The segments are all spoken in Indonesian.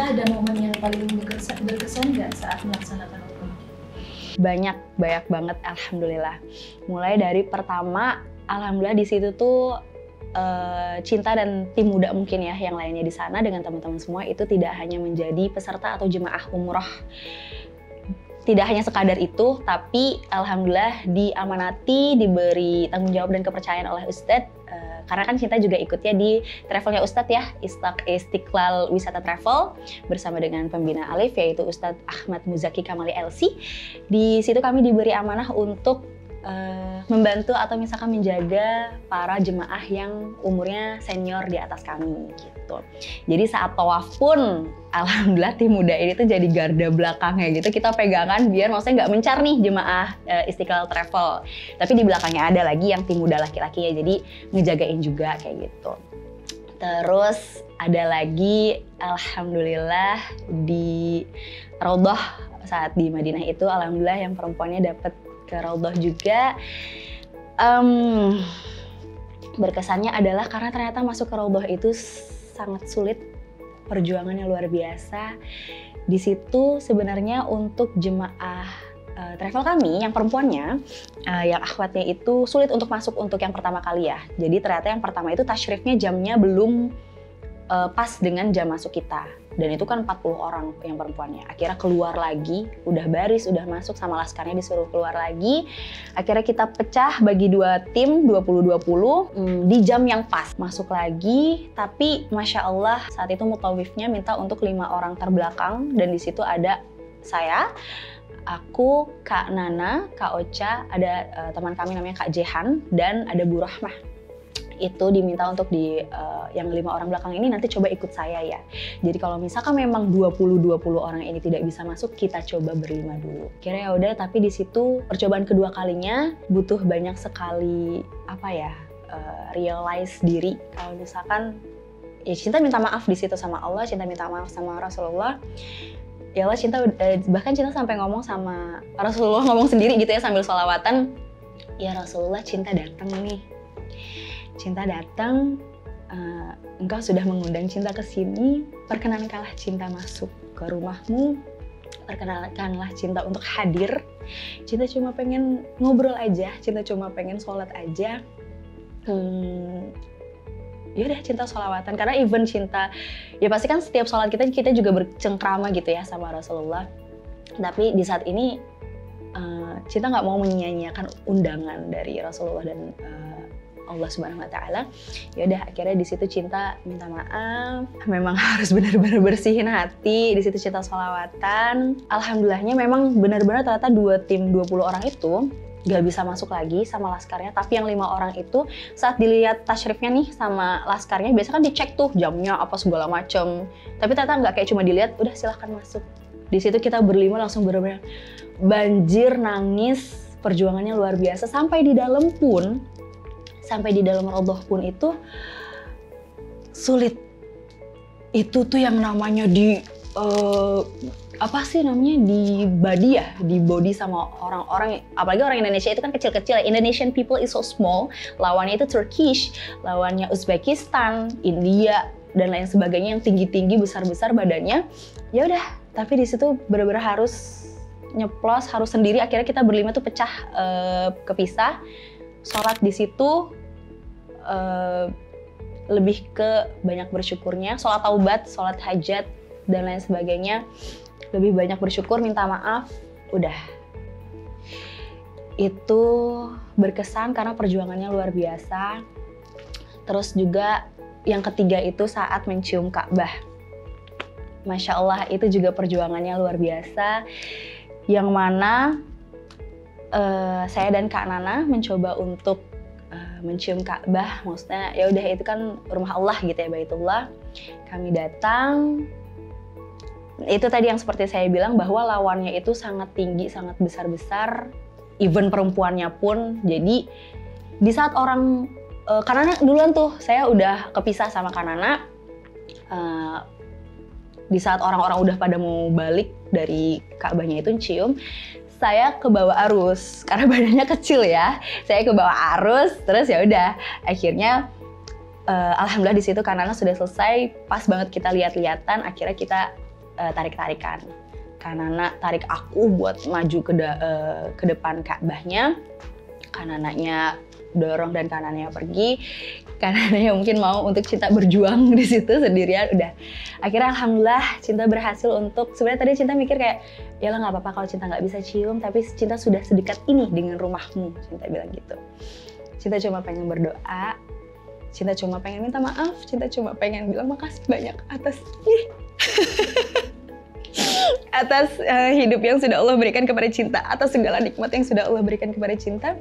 ada momen yang paling berkesan nggak saat melaksanakan umroh? Banyak banget, alhamdulillah. Mulai dari pertama, alhamdulillah di situ tuh Cinta dan tim muda mungkin ya yang lainnya di sana dengan teman-teman semua itu tidak hanya menjadi peserta atau jemaah umroh. Tidak hanya sekadar itu, tapi alhamdulillah diamanati, diberi tanggung jawab dan kepercayaan oleh Ustadz. Karena kan Cinta juga ikutnya di travelnya Ustadz ya, Istiqlal Wisata Travel bersama dengan pembina Alif yaitu Ustadz Ahmad Muzaki Kamali LC. Di situ kami diberi amanah untuk membantu atau misalkan menjaga para jemaah yang umurnya senior di atas kami gitu. Jadi saat tawaf pun alhamdulillah tim muda ini tuh jadi garda belakangnya gitu. Kita pegangan biar maksudnya nggak mencar nih jemaah Istiqlal Travel. Tapi di belakangnya ada lagi yang tim muda laki-laki ya, jadi ngejagain juga kayak gitu. Terus ada lagi alhamdulillah di Raudhah saat di Madinah itu alhamdulillah yang perempuannya dapat ke Raudhah juga. Berkesannya adalah karena ternyata masuk ke Raudhah itu sangat sulit, perjuangannya luar biasa. Di situ sebenarnya untuk jemaah travel kami yang perempuannya, yang akhwatnya itu sulit untuk masuk untuk yang pertama kali ya. Jadi ternyata yang pertama itu tasyrifnya jamnya belum pas dengan jam masuk kita. Dan itu kan 40 orang yang perempuannya. Akhirnya keluar lagi, udah baris, udah masuk sama laskarnya disuruh keluar lagi. Akhirnya kita pecah bagi 2 tim, 20-20 di jam yang pas. Masuk lagi, tapi Masya Allah saat itu mutawifnya minta untuk 5 orang terbelakang. Dan di situ ada saya, aku, Kak Nana, Kak Ocha, ada teman kami namanya Kak Jehan, dan ada Bu Rahmah. Itu diminta untuk yang 5 orang belakang ini nanti coba ikut saya ya. Jadi kalau misalkan memang 20-20 orang ini tidak bisa masuk, kita coba berlima dulu. Kira ya udah, tapi di situ percobaan kedua kalinya butuh banyak sekali realize diri. Kalau misalkan ya Cinta minta maaf di situ sama Allah, Cinta minta maaf sama Rasulullah. Ya Allah, Cinta bahkan Cinta sampai ngomong sama Rasulullah, ngomong sendiri gitu ya sambil sholawatan. Ya Rasulullah, Cinta datang nih. Cinta datang, engkau sudah mengundang Cinta ke sini, perkenankanlah Cinta masuk ke rumahmu, perkenankanlah Cinta untuk hadir. Cinta cuma pengen ngobrol aja, Cinta cuma pengen sholat aja. Yaudah Cinta sholawatan, karena even Cinta, ya pasti kan setiap sholat kita juga bercengkrama gitu ya sama Rasulullah. Tapi di saat ini, Cinta nggak mau menyia-nyiakan undangan dari Rasulullah dan Allah Subhanahu wa Ta'ala. Ya udah akhirnya di situ Cinta minta maaf. Memang harus benar-benar bersihin hati. Di situ Cinta sholawatan. Alhamdulillahnya memang benar-benar ternyata 2 tim 20 orang itu gak bisa masuk lagi sama laskarnya. Tapi yang 5 orang itu saat dilihat tasyrifnya nih sama laskarnya, biasanya kan dicek tuh jamnya apa segala macem. Tapi ternyata nggak kayak cuma dilihat, udah silahkan masuk. Di situ kita berlima langsung benar-benar banjir nangis. Perjuangannya luar biasa. Sampai di dalam Raudhah pun itu sulit. Itu tuh yang namanya di di body sama orang-orang, apalagi orang Indonesia itu kan kecil-kecil. Indonesian people is so small. Lawannya itu Turkish, lawannya Uzbekistan, India dan lain sebagainya yang tinggi-tinggi, besar-besar badannya. Ya udah, tapi di situ benar-benar harus nyeplos, harus sendiri. Akhirnya kita berlima tuh pecah, kepisah. Sholat di situ lebih ke banyak bersyukurnya, sholat taubat, sholat hajat dan lain sebagainya, lebih banyak bersyukur, minta maaf, udah. Itu berkesan karena perjuangannya luar biasa. Terus juga yang ketiga itu saat mencium Ka'bah. Masya Allah, itu juga perjuangannya luar biasa, yang mana saya dan Kak Nana mencoba untuk mencium Ka'bah. Maksudnya ya udah, itu kan rumah Allah gitu ya, Baitullah. Kami datang, itu tadi yang seperti saya bilang bahwa lawannya itu sangat tinggi, sangat besar-besar, even perempuannya pun. Jadi di saat orang Kanana duluan tuh, saya udah kepisah sama Kanana. Di saat orang-orang udah pada mau balik dari Ka'bahnya itu cium, saya ke bawah arus karena badannya kecil ya. Saya ke bawah arus, terus ya udah. Akhirnya alhamdulillah di situ Kanana sudah selesai, pas banget kita lihat-lihatan. Akhirnya kita tarik-tarikan. Kanana tarik aku buat maju ke depan Ka'bahnya, kanananya dorong dan kanannya pergi. Kanannya mungkin mau untuk Cinta berjuang di situ sendirian. Udah, akhirnya alhamdulillah Cinta berhasil untuk, sebenarnya tadi Cinta mikir kayak, ya lah nggak apa-apa kalau Cinta nggak bisa cium, tapi Cinta sudah sedekat ini dengan rumahmu, Cinta bilang gitu. Cinta cuma pengen berdoa, Cinta cuma pengen minta maaf, Cinta cuma pengen bilang makasih banyak atas atas hidup yang sudah Allah berikan kepada Cinta, atas segala nikmat yang sudah Allah berikan kepada Cinta.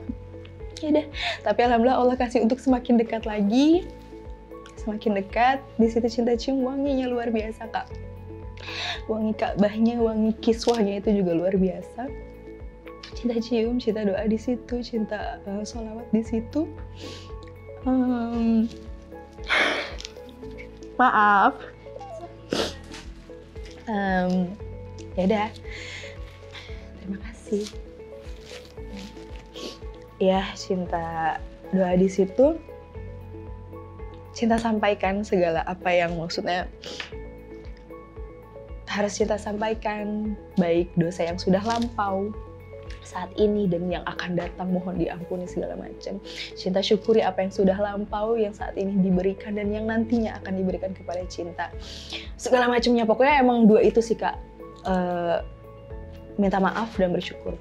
Ya udah, tapi alhamdulillah Allah kasih untuk semakin dekat lagi, semakin dekat. Di situ Cinta cium, wanginya luar biasa Kak. Wangi Ka'bahnya, wangi kiswahnya itu juga luar biasa. Cinta cium, Cinta doa di situ, Cinta sholawat di situ. Maaf. Ya udah, terima kasih. Ya, Cinta doa di situ, Cinta sampaikan segala apa yang maksudnya harus Cinta sampaikan, baik dosa yang sudah lampau saat ini dan yang akan datang, mohon diampuni segala macam. Cinta syukuri apa yang sudah lampau, yang saat ini diberikan dan yang nantinya akan diberikan kepada Cinta. Segala macamnya, pokoknya emang dua itu sih Kak, minta maaf dan bersyukur.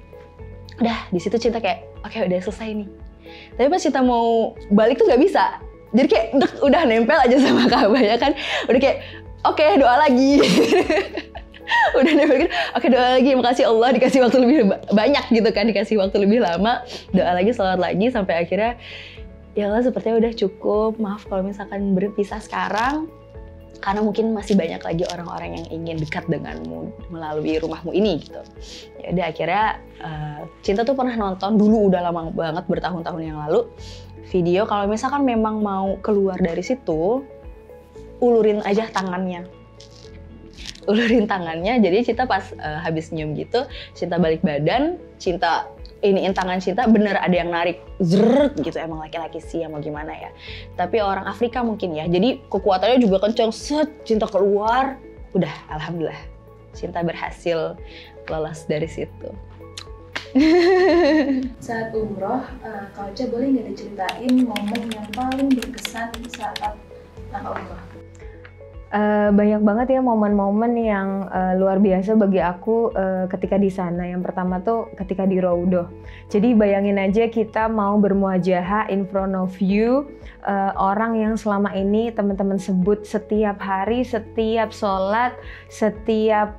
Udah, di situ Cinta kayak, oke udah selesai nih. Tapi pas Cinta mau balik tuh nggak bisa. Jadi kayak udah nempel aja sama Ka'bah ya kan. Udah kayak, oke doa lagi. Udah nempel gitu, oke doa lagi, makasih Allah dikasih waktu lebih banyak gitu kan, dikasih waktu lebih lama. Doa lagi, sholawat lagi, sampai akhirnya ya Allah sepertinya udah cukup. Maaf kalau misalkan berpisah sekarang, karena mungkin masih banyak lagi orang-orang yang ingin dekat denganmu melalui rumahmu ini gitu. Ya udah, akhirnya Cinta tuh pernah nonton dulu, udah lama banget, bertahun-tahun yang lalu, video kalau misalkan memang mau keluar dari situ, ulurin aja tangannya. Ulurin tangannya, jadi Cinta pas habis nyium gitu, Cinta balik badan, Cinta iniin tangan Cinta, bener ada yang narik, zrrrt gitu, emang laki-laki sih mau gimana ya. Tapi orang Afrika mungkin ya, jadi kekuatannya juga kenceng, set, Cinta keluar, udah alhamdulillah. Cinta berhasil lolos dari situ. Saat umroh, Kak Ocha boleh nggak diceritain momen yang paling berkesan saat Kakak umroh? Banyak banget ya momen-momen yang luar biasa bagi aku ketika di sana. Yang pertama tuh ketika di Raudhah. Jadi bayangin aja kita mau bermuajahah in front of you, orang yang selama ini teman-teman sebut setiap hari, setiap sholat, setiap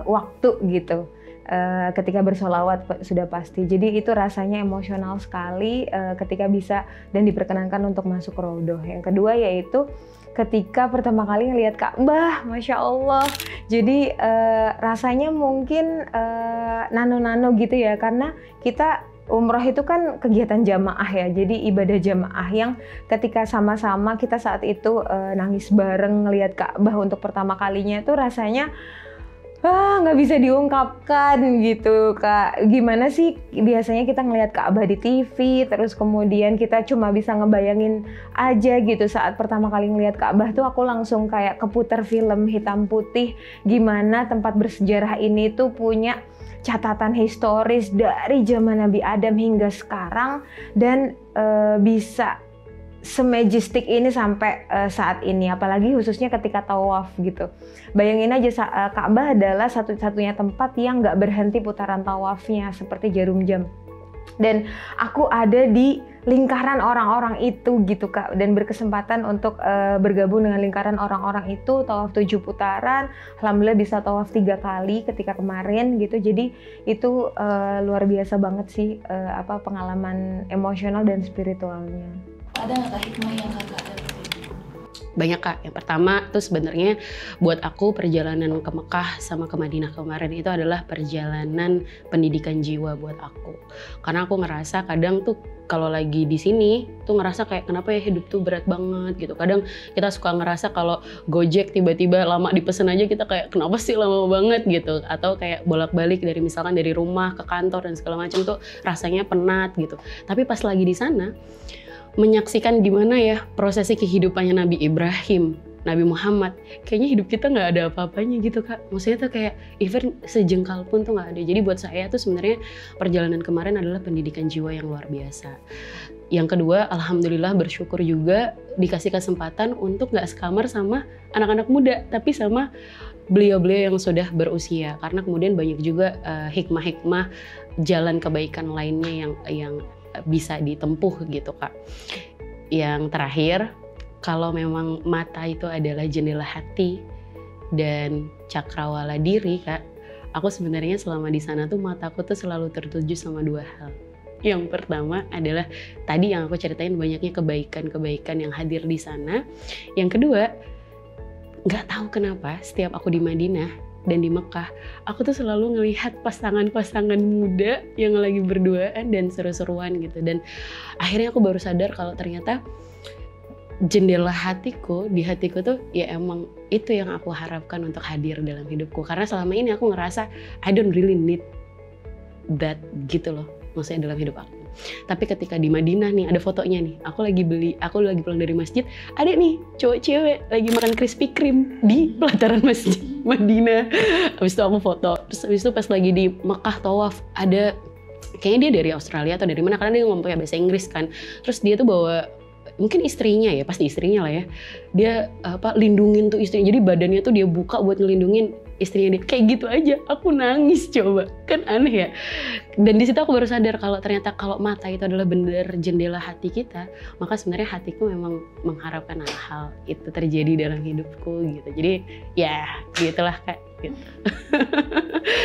waktu gitu. Ketika bersolawat sudah pasti. Jadi itu rasanya emosional sekali ketika bisa dan diperkenankan untuk masuk Raudhah. Yang kedua yaitu ketika pertama kali ngelihat Ka'bah, Masya Allah. Jadi rasanya mungkin nano-nano gitu ya, karena kita umroh itu kan kegiatan jamaah ya, jadi ibadah jamaah yang ketika sama-sama kita saat itu nangis bareng ngelihat Ka'bah untuk pertama kalinya itu rasanya nggak bisa diungkapkan gitu Kak. Gimana sih biasanya kita ngelihat Ka'bah di TV, terus kemudian kita cuma bisa ngebayangin aja gitu. Saat pertama kali ngelihat Ka'bah tuh aku langsung kayak keputar film hitam putih, gimana tempat bersejarah ini tuh punya catatan historis dari zaman Nabi Adam hingga sekarang, dan bisa semajistik ini sampai saat ini, apalagi khususnya ketika tawaf gitu. Bayangin aja Ka'bah adalah satu-satunya tempat yang nggak berhenti putaran tawafnya seperti jarum jam. Dan aku ada di lingkaran orang-orang itu gitu Kak, dan berkesempatan untuk bergabung dengan lingkaran orang-orang itu, tawaf 7 putaran, alhamdulillah bisa tawaf 3 kali ketika kemarin gitu. Jadi itu luar biasa banget sih pengalaman emosional dan spiritualnya. Ada nggak hikmah yang Kakak dapat? Banyak Kak. Yang pertama tuh sebenarnya buat aku perjalanan ke Mekah sama ke Madinah kemarin itu adalah perjalanan pendidikan jiwa buat aku. Karena aku ngerasa kadang tuh kalau lagi di sini tuh ngerasa kayak kenapa ya hidup tuh berat banget gitu. Kadang kita suka ngerasa kalau Gojek tiba-tiba lama dipesen aja kita kayak kenapa sih lama banget gitu. Atau kayak bolak-balik dari misalkan dari rumah ke kantor dan segala macam tuh rasanya penat gitu. Tapi pas lagi di sana menyaksikan gimana ya prosesi kehidupannya Nabi Ibrahim Nabi Muhammad, kayaknya hidup kita nggak ada apa-apanya gitu Kak. Maksudnya tuh kayak even sejengkal pun tuh nggak ada. Jadi buat saya tuh sebenarnya perjalanan kemarin adalah pendidikan jiwa yang luar biasa. Yang kedua, alhamdulillah bersyukur juga dikasih kesempatan untuk nggak sekamar sama anak-anak muda, tapi sama beliau-beliau yang sudah berusia. Karena kemudian banyak juga hikmah-hikmah jalan kebaikan lainnya yang bisa ditempuh gitu Kak. Yang terakhir, kalau memang mata itu adalah jendela hati dan cakrawala diri Kak, aku sebenarnya selama di sana tuh mataku tuh selalu tertuju sama 2 hal. Yang pertama adalah tadi yang aku ceritain banyaknya kebaikan-kebaikan yang hadir di sana. Yang kedua, nggak tahu kenapa setiap aku di Madinah dan di Mekah, aku tuh selalu ngelihat pasangan-pasangan muda yang lagi berduaan dan seru-seruan gitu. Dan akhirnya aku baru sadar kalau ternyata jendela hatiku, di hatiku tuh ya emang itu yang aku harapkan untuk hadir dalam hidupku. Karena selama ini aku ngerasa I don't really need that gitu loh, maksudnya dalam hidup aku. Tapi ketika di Madinah nih, ada fotonya nih, aku lagi pulang dari masjid, ada nih cowok cewek lagi makan Krispy Kreme di pelataran masjid Madinah. Habis itu aku foto, terus habis itu pas lagi di Mekah tawaf, ada kayaknya dia dari Australia atau dari mana, karena dia ngomong pakai bahasa Inggris kan. Terus dia tuh bawa, mungkin istrinya ya, pasti istrinya lah ya, dia lindungin tuh istrinya, jadi badannya tuh dia buka buat ngelindungin istrinya dia. Kayak gitu aja aku nangis, coba kan aneh ya. Dan di situ aku baru sadar kalau ternyata kalau mata itu adalah benar jendela hati kita, maka sebenarnya hatiku memang mengharapkan hal itu terjadi dalam hidupku gitu. Jadi ya gitulah Kak gitu.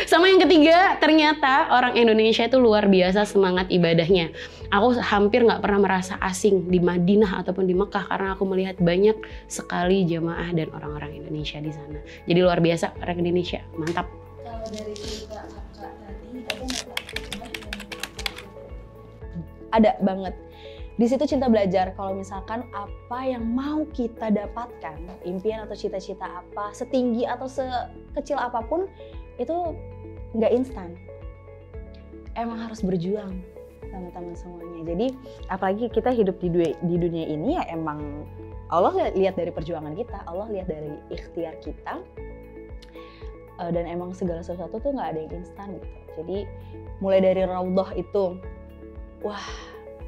Sama yang ketiga, ternyata orang Indonesia itu luar biasa semangat ibadahnya. Aku hampir nggak pernah merasa asing di Madinah ataupun di Mekah karena aku melihat banyak sekali jamaah dan orang-orang Indonesia di sana. Jadi luar biasa orang Indonesia, mantap. Kalau dari cerita kakak tadi, ada nggak Kak hikmah yang Ada banget. Di situ cinta belajar kalau misalkan apa yang mau kita dapatkan, impian atau cita-cita apa, setinggi atau sekecil apapun, itu nggak instan. Emang harus berjuang teman-teman semuanya. Jadi apalagi kita hidup di dunia ini ya emang Allah lihat dari perjuangan kita, Allah lihat dari ikhtiar kita, dan emang segala sesuatu tuh nggak ada yang instan gitu. Jadi mulai dari raudhah itu, wah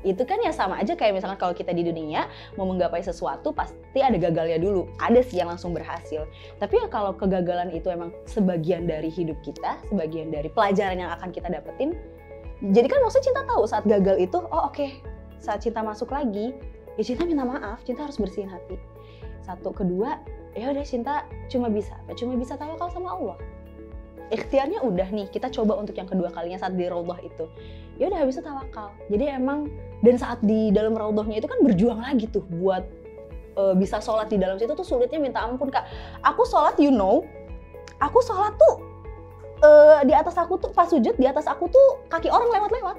itu kan ya sama aja kayak misalkan kalau kita di dunia mau menggapai sesuatu pasti ada gagalnya dulu. Ada sih yang langsung berhasil. Tapi ya kalau kegagalan itu emang sebagian dari hidup kita, sebagian dari pelajaran yang akan kita dapetin. Jadi kan maksudnya cinta tahu saat gagal itu, oh oke, saat cinta masuk lagi, ya cinta minta maaf, cinta harus bersihin hati. Satu, kedua, ya udah cinta cuma bisa tawakal sama Allah. Ikhtiarnya udah nih, kita coba untuk yang kedua kalinya saat di raudhah itu. Ya udah habis itu tawakal. Jadi emang dan saat di dalam raudhahnya itu kan berjuang lagi tuh buat bisa sholat di dalam situ tuh sulitnya minta ampun Kak. Aku sholat aku sholat tuh di atas aku tuh pas sujud, di atas aku tuh kaki orang lewat-lewat,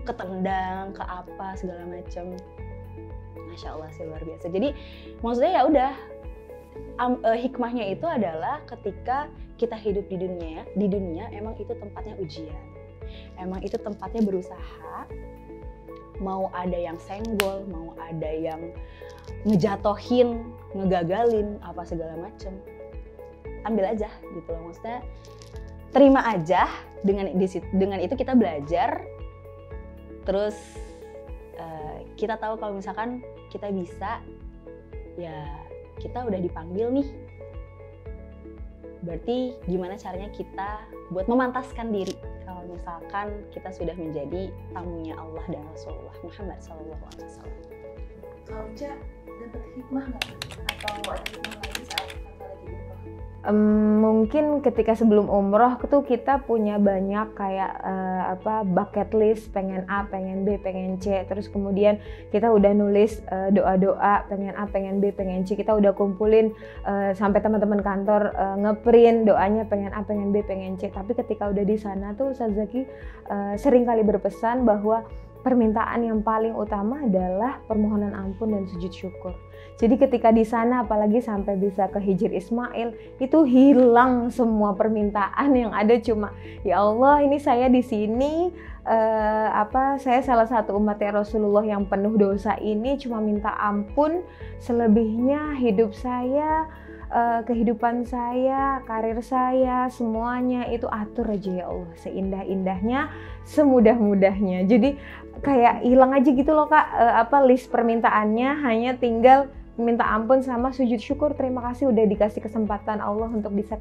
ketendang, ke apa segala macam. Masya Allah sih luar biasa. Jadi maksudnya ya udah hikmahnya itu adalah ketika kita hidup di dunia emang itu tempatnya ujian, emang itu tempatnya berusaha. Mau ada yang senggol, mau ada yang ngejatohin, ngegagalin, apa segala macam, ambil aja gitu loh, maksudnya terima aja. Dengan itu kita belajar, terus kita tahu kalau misalkan kita bisa, ya kita udah dipanggil nih. Berarti gimana caranya kita buat memantaskan diri kalau misalkan kita sudah menjadi tamunya Allah dan Rasulullah Muhammad SAW. Kalau Ca dapat hikmah nggak? Atau ada hikmah lain saat kakak lagi umroh? Mungkin ketika sebelum umroh tuh kita punya banyak kayak bucket list, pengen A, pengen B, pengen C, terus kemudian kita udah nulis doa-doa pengen A, pengen B, pengen C, kita udah kumpulin sampai teman-teman kantor ngeprint doanya pengen A, pengen B, pengen C. Tapi ketika udah di sana tuh Ustaz Zaki sering kali berpesan bahwa permintaan yang paling utama adalah permohonan ampun dan sujud syukur. Jadi ketika di sana apalagi sampai bisa ke Hijr Ismail, itu hilang semua permintaan, yang ada cuma ya Allah ini saya di sini saya salah satu umatnya Rasulullah yang penuh dosa ini, cuma minta ampun. Selebihnya hidup saya, kehidupan saya, karir saya, semuanya itu atur aja ya Allah, seindah-indahnya, semudah-mudahnya. Jadi kayak hilang aja gitu loh Kak, list permintaannya, hanya tinggal minta ampun sama sujud syukur, terima kasih udah dikasih kesempatan Allah untuk bisa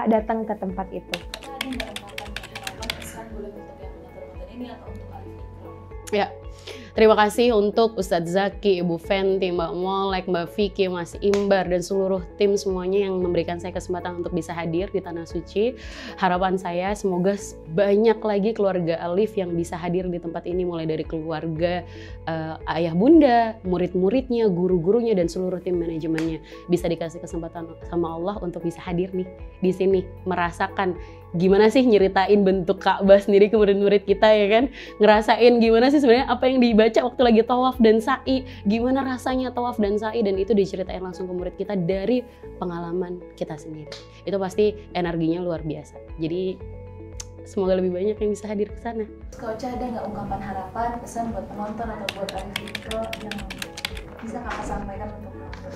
datang ke tempat itu. Ada nggak ungkapan harapan pesan boleh untuk yang menonton ini atau untuk Alif Ikram? Ya, terima kasih untuk Ustadz Zaki, Ibu Fenty, Mbak Molek, Mbak Vicky, Mas Imbar, dan seluruh tim semuanya yang memberikan saya kesempatan untuk bisa hadir di Tanah Suci. Harapan saya semoga banyak lagi keluarga Alif yang bisa hadir di tempat ini, mulai dari keluarga, ayah bunda, murid-muridnya, guru-gurunya, dan seluruh tim manajemennya. Bisa dikasih kesempatan sama Allah untuk bisa hadir nih di sini, merasakan gimana sih nyeritain bentuk Ka'bah sendiri ke murid-murid kita ya kan, ngerasain gimana sih sebenarnya apa yang dibaca waktu lagi tawaf dan sa'i, gimana rasanya tawaf dan sa'i, dan itu diceritain langsung ke murid kita dari pengalaman kita sendiri. Itu pasti energinya luar biasa. Jadi semoga lebih banyak yang bisa hadir ke sana. Kak Ocha, ada nggak ungkapan harapan, pesan buat penonton atau buat Alif Ikram yang bisa Kakak sampaikan untuk penonton?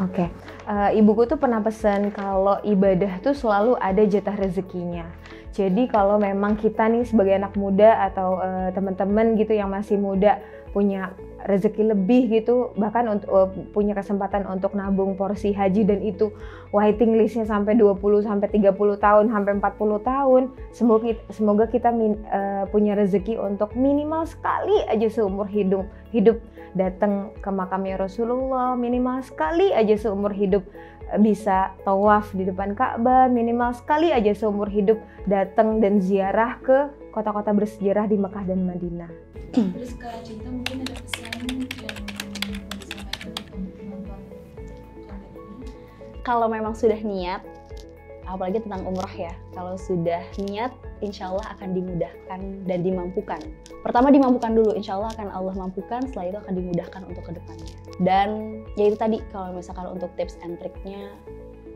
Oke. Ibuku tuh pernah pesan kalau ibadah tuh selalu ada jatah rezekinya. Jadi kalau memang kita nih sebagai anak muda atau teman-teman gitu yang masih muda punya rezeki lebih gitu, bahkan untuk punya kesempatan untuk nabung porsi haji, dan itu waiting listnya sampai 20 sampai 30 tahun sampai 40 tahun, semoga kita punya rezeki untuk minimal sekali aja seumur hidup datang ke makamnya Rasulullah, minimal sekali aja seumur hidup bisa tawaf di depan Ka'bah, minimal sekali aja seumur hidup datang dan ziarah ke kota-kota bersejarah di Mekah dan Madinah. Terus Kak Cinta mungkin ada pesan yang disampaikan untuk penonton konten ini? Kalau memang sudah niat, apalagi tentang umrah ya, kalau sudah niat insya Allah akan dimudahkan dan dimampukan. Pertama dimampukan dulu, insya Allah akan Allah mampukan, setelah itu akan dimudahkan untuk kedepannya. Dan ya itu tadi, kalau misalkan untuk tips and triknya,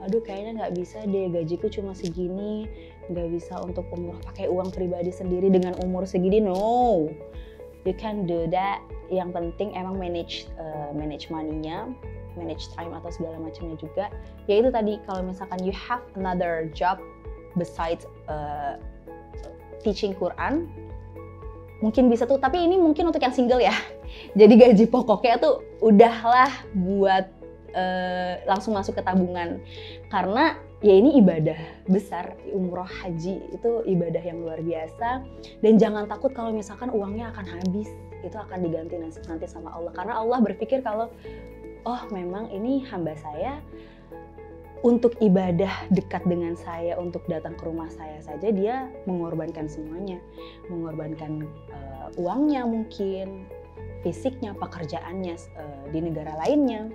aduh kayaknya nggak bisa deh, gajiku cuma segini, nggak bisa untuk umrah pakai uang pribadi sendiri dengan umur segini, no, you can do that. Yang penting emang manage money-nya, manage time atau segala macamnya juga. Ya itu tadi, kalau misalkan you have another job besides teaching Quran, mungkin bisa tuh, tapi ini mungkin untuk yang single ya. Jadi gaji pokoknya tuh udahlah buat langsung masuk ke tabungan, karena ya ini ibadah besar, umroh haji itu ibadah yang luar biasa. Dan jangan takut kalau misalkan uangnya akan habis, itu akan diganti nanti sama Allah, karena Allah berpikir kalau oh memang ini hamba saya untuk ibadah dekat dengan saya, untuk datang ke rumah saya saja dia mengorbankan semuanya, mengorbankan uangnya mungkin, fisiknya, pekerjaannya di negara lainnya,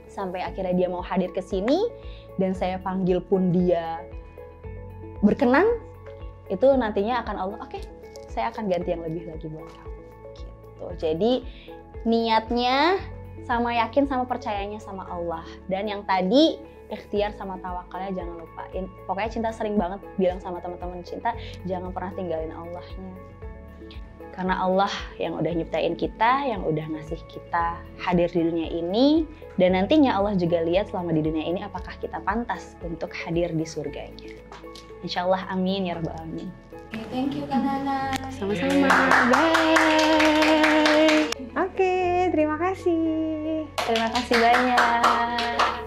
sampai akhirnya dia mau hadir ke sini dan saya panggil pun dia berkenan, itu nantinya akan Allah, oke, saya akan ganti yang lebih lagi buat kamu. Gitu. Jadi niatnya sama yakin sama percayanya sama Allah, dan yang tadi ikhtiar sama tawakalnya jangan lupain. Pokoknya Cinta sering banget bilang sama teman-teman Cinta, jangan pernah tinggalin Allahnya. Karena Allah yang udah nyiptain kita, yang udah ngasih kita hadir di dunia ini, dan nantinya Allah juga lihat selama di dunia ini apakah kita pantas untuk hadir di surganya. Insya Allah, amin ya rabbal alamin. Oke, thank you Kak Nana. Sama-sama. Bye. Oke, terima kasih. Terima kasih banyak.